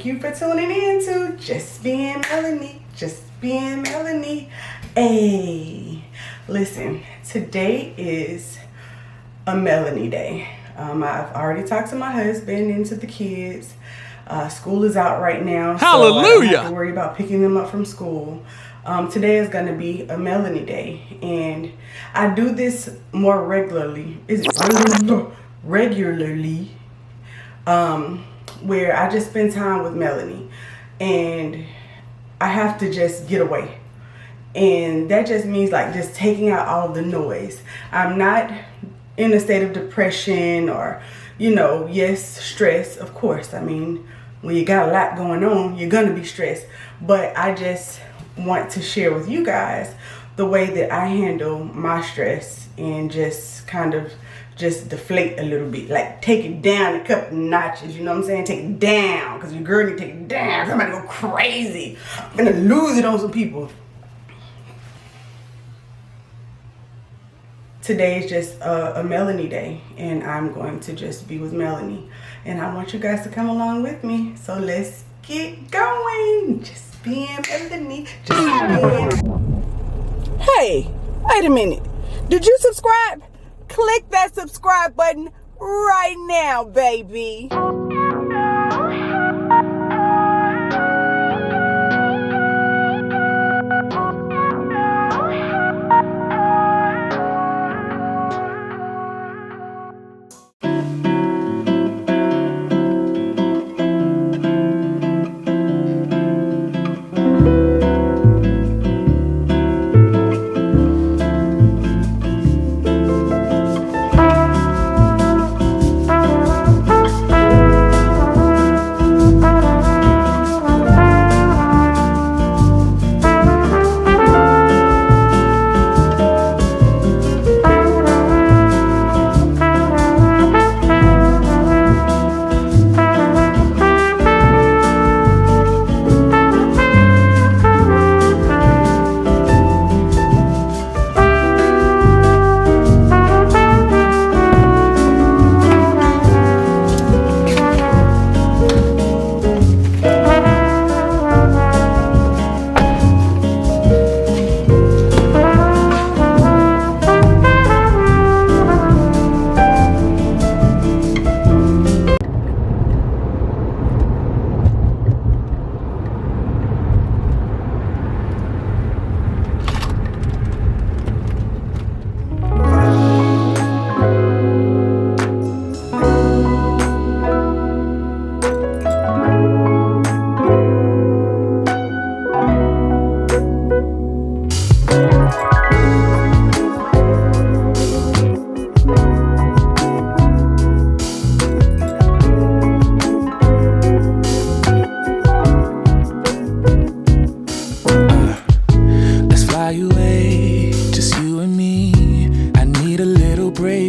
you for tuning in to Just Being Melanie. Just Being Melanie. Hey, listen, today is a Melanie day. I've already talked to my husband and to the kids. School is out right now. Hallelujah! So I don't have to worry about picking them up from school. Today is going to be a Melanie day, and I do this more regularly. Where I just spend time with Melanie, and I have to just get away. And that just means like just taking out all the noise. I'm not in a state of depression or, yes, stress, of course. I mean, when you got a lot going on, you're gonna be stressed. But I just want to share with you guys the way that I handle my stress and just kind of just deflate a little bit, like take it down a couple notches, you know what I'm saying? Take it down, because your girl need to take it down. I'm gonna go crazy. I'm gonna lose it on some people. Today is just a Melanie day, and I'm going to just be with Melanie. And I want you guys to come along with me. So let's get going. Just being Melanie. Just being. Hey, wait a minute. Did you subscribe? Click that subscribe button right now, baby.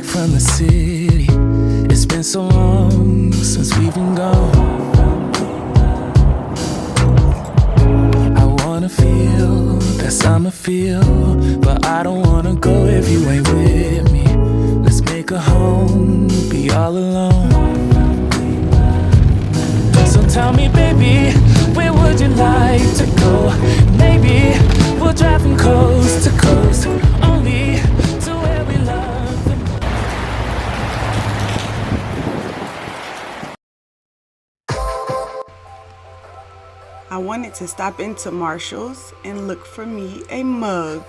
From the city, it's been so long since we've been gone. I wanna feel that summer feel, but I don't wanna go if you ain't with me. Let's make a home, be all alone. So tell me, baby, where would you like to go? Maybe we'll drive from coast to coast, only to where we love. I wanted to stop into Marshall's and look for me a mug.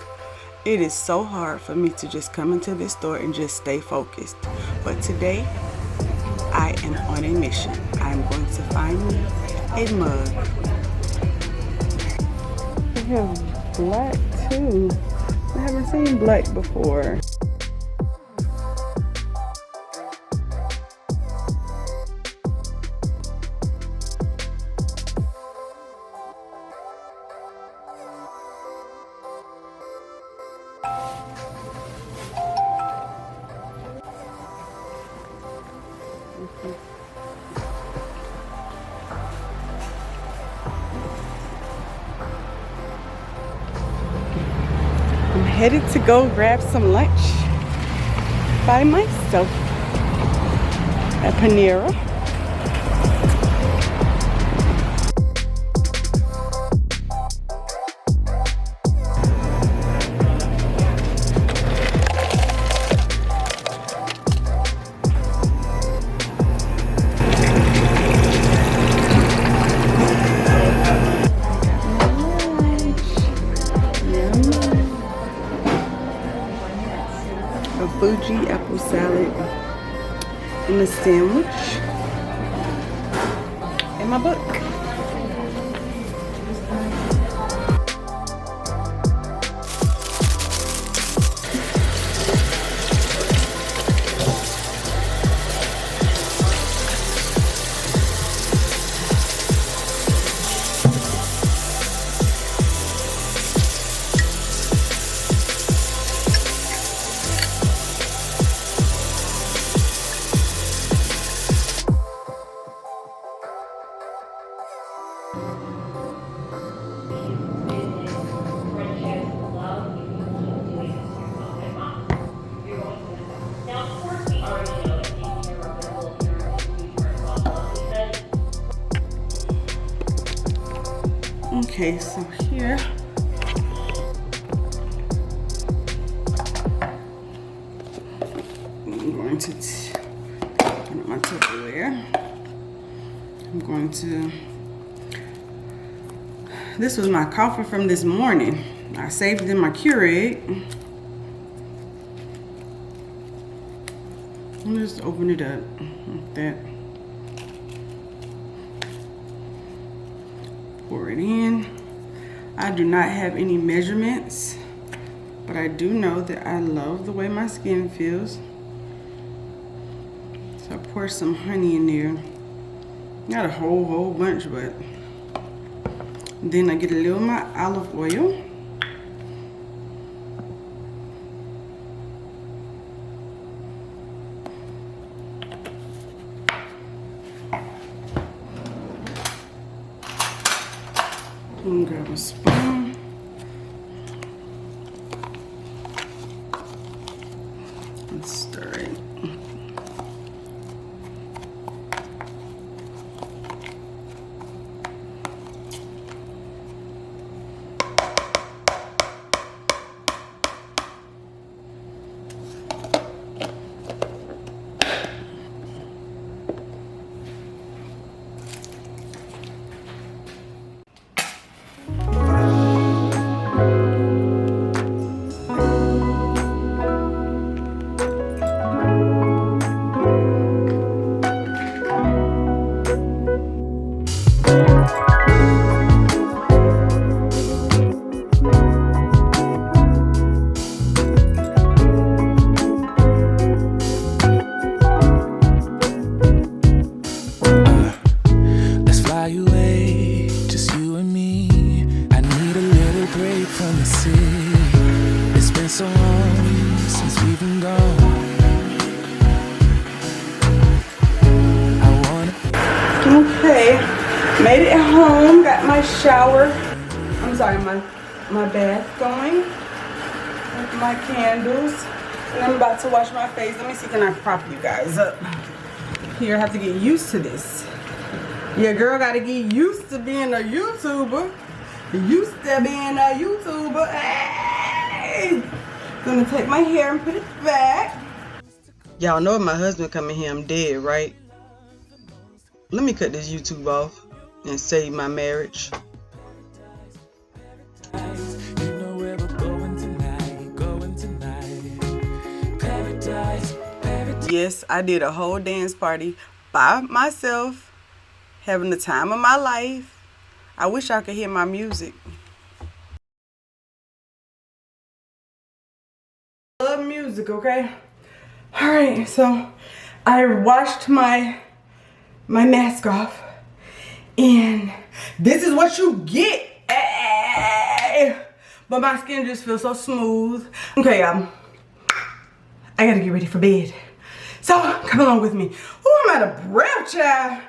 It is so hard for me to just come into this store and just stay focused. But today, I am on a mission. I am going to find me a mug. They have black too. I haven't seen black before. I'm headed to go grab some lunch by myself at Panera. a Fuji apple salad, and a sandwich, and my book. Okay, so here I'm going to put my Tupperware. I'm going to, this was my coffee from this morning. I saved it in my Keurig. I'm just open it up like that. Pour it in. I do not have any measurements, but I do know that I love the way my skin feels. So I pour some honey in there. Not a whole bunch, but then I get a little of my olive oil. And grab a spoon. And stir it. so long since we've been gone. I wanna. Okay, made it home. Got my shower. I'm sorry, my bath going with my candles, and I'm about to wash my face. Let me see, can I prop you guys up? Here, I have to get used to this. Yeah, girl, gotta get used to being a YouTuber. Used to being a YouTuber. Hey! Gonna take my hair and put it back. Y'all know if my husband come in here, I'm dead, right? Let me cut this YouTube off and save my marriage. Yes, I did a whole dance party by myself, having the time of my life. I wish I could hear my music. Love music, okay? Alright, so I washed my mask off, and this is what you get. But my skin just feels so smooth. Okay, I gotta get ready for bed. So come along with me. Oh, I'm out of breath, child.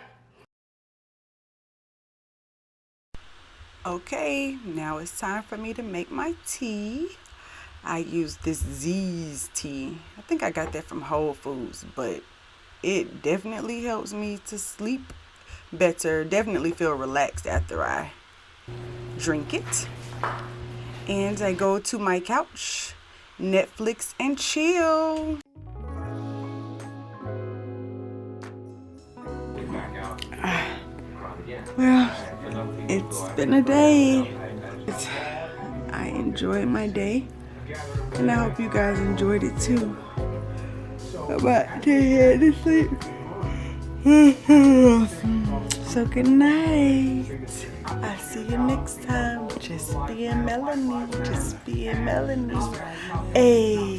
Okay, now it's time for me to make my tea. I use this Z's tea. I think I got that from Whole Foods, but it definitely helps me to sleep better. Definitely feel relaxed after I drink it. And I go to my couch, Netflix and chill. Well, it's been a day. I enjoyed my day, and I hope you guys enjoyed it too. I'm about to head to sleep. So good night. I'll see you next time. Just being Melanie. Just being Melanie. Hey.